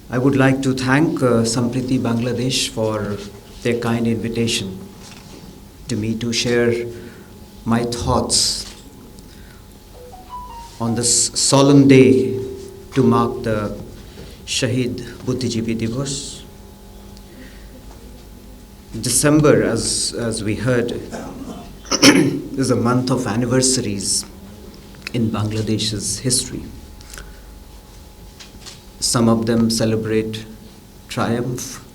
I would like to thank Sampriti Bangladesh for their kind invitation to me to share my thoughts on this solemn day to mark the Shahid Buddhijeevi Divas. December, as we heard, is a month of anniversaries in Bangladesh's history. Some of them celebrate triumph,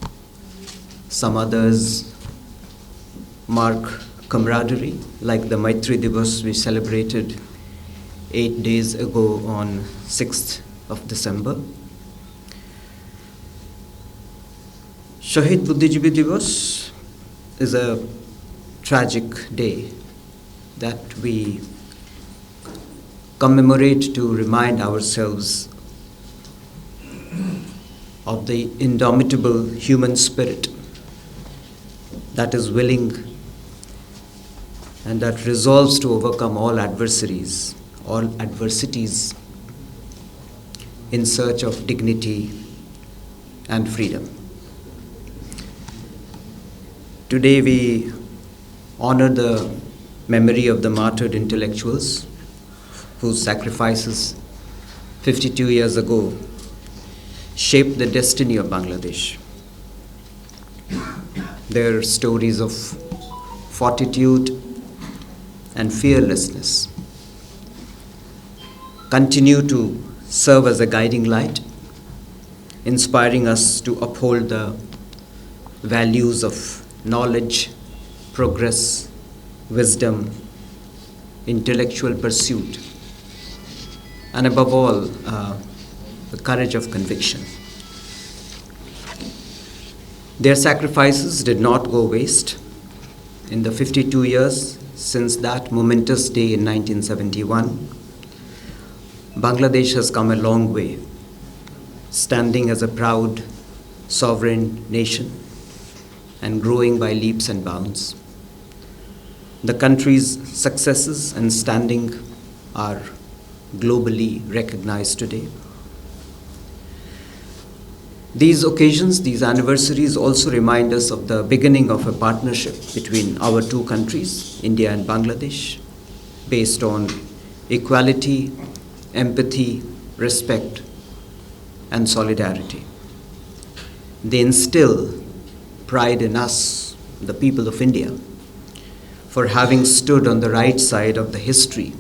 some others mark camaraderie, like the Maitri Divas we celebrated 8 days ago on 6th of December. Shahid Buddhijeevi Divas is a tragic day that we commemorate to remind ourselves of the indomitable human spirit that is willing and that resolves to overcome all adversities in search of dignity and freedom. Today we honor the memory of the martyred intellectuals whose sacrifices 52 years ago shaped the destiny of Bangladesh. Their stories of fortitude and fearlessness continue to serve as a guiding light, inspiring us to uphold the values of knowledge, progress, wisdom, intellectual pursuit, and above all, the courage of conviction. Their sacrifices did not go waste. In the 52 years since that momentous day in 1971, Bangladesh has come a long way, standing as a proud, sovereign nation and growing by leaps and bounds. The country's successes and standing are globally recognized today. These occasions, these anniversaries also remind us of the beginning of a partnership between our two countries, India and Bangladesh, based on equality, empathy, respect, and solidarity. They instill pride in us, the people of India, for having stood on the right side of the history,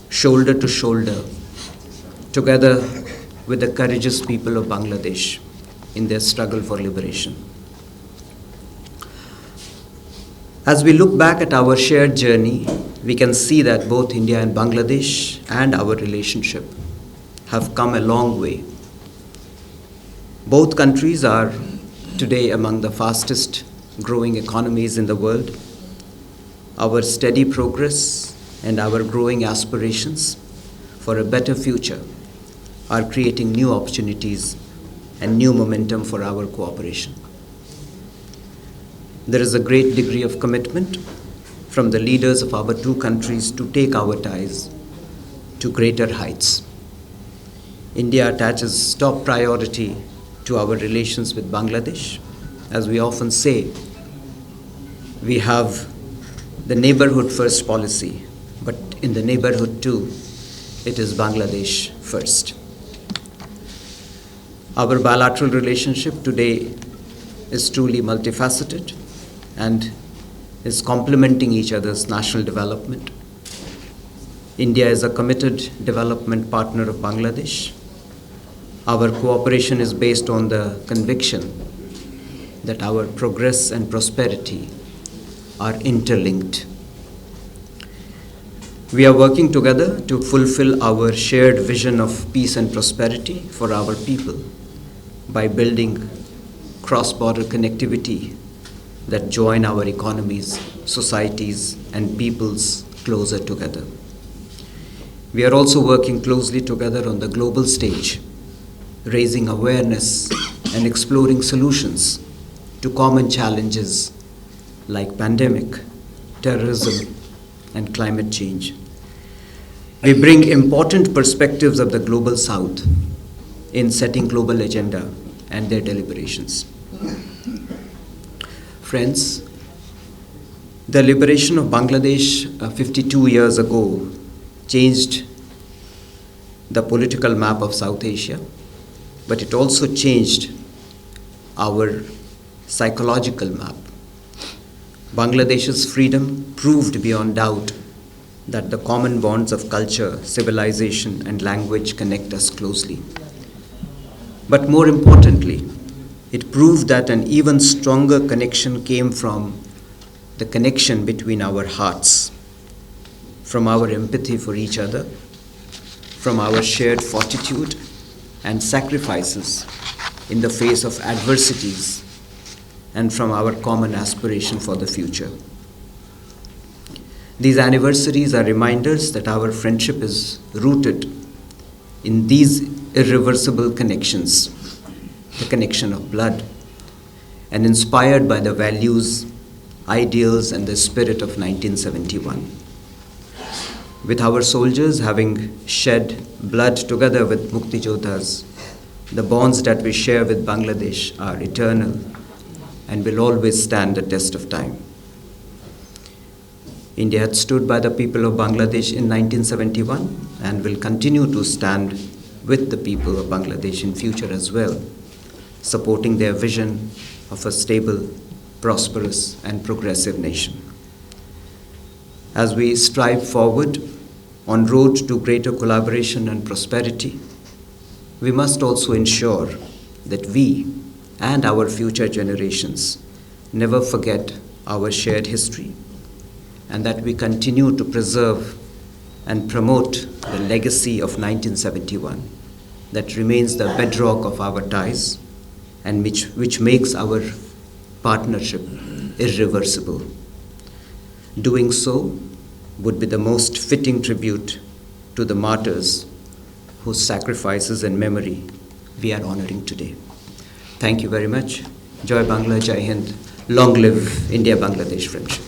shoulder to shoulder, together with the courageous people of Bangladesh in their struggle for liberation. As we look back at our shared journey, we can see that both India and Bangladesh and our relationship have come a long way. Both countries are today among the fastest growing economies in the world. Our steady progress and our growing aspirations for a better future are creating new opportunities and new momentum for our cooperation. There is a great degree of commitment from the leaders of our two countries to take our ties to greater heights. India attaches top priority to our relations with Bangladesh. As we often say, we have the neighborhood first policy, but in the neighborhood too, it is Bangladesh first. Our bilateral relationship today is truly multifaceted and is complementing each other's national development. India is a committed development partner of Bangladesh. Our cooperation is based on the conviction that our progress and prosperity are interlinked. We are working together to fulfill our shared vision of peace and prosperity for our people by building cross-border connectivity that join our economies, societies, and peoples closer together. We are also working closely together on the global stage, raising awareness and exploring solutions to common challenges like pandemic, terrorism, and climate change. We bring important perspectives of the global south in setting global agenda and their deliberations. Friends, the liberation of Bangladesh 52 years ago changed the political map of South Asia, but it also changed our psychological map. Bangladesh's freedom proved beyond doubt that the common bonds of culture, civilization, and language connect us closely. But more importantly, it proved that an even stronger connection came from the connection between our hearts, from our empathy for each other, from our shared fortitude and sacrifices in the face of adversities, and from our common aspiration for the future. These anniversaries are reminders that our friendship is rooted in these irreversible connections, the connection of blood, and inspired by the values, ideals, and the spirit of 1971. With our soldiers having shed blood together with Mukti Jodhas, the bonds that we share with Bangladesh are eternal and will always stand the test of time. India had stood by the people of Bangladesh in 1971 and will continue to stand with the people of Bangladesh in future as well, supporting their vision of a stable, prosperous, and progressive nation. As we strive forward on road to greater collaboration and prosperity, we must also ensure that we and our future generations never forget our shared history, and that we continue to preserve and promote the legacy of 1971 that remains the bedrock of our ties and which makes our partnership irreversible. Doing so would be the most fitting tribute to the martyrs whose sacrifices and memory we are honoring today. Thank you very much. Jai Bangla, Jai Hind. Long live India-Bangladesh friendship.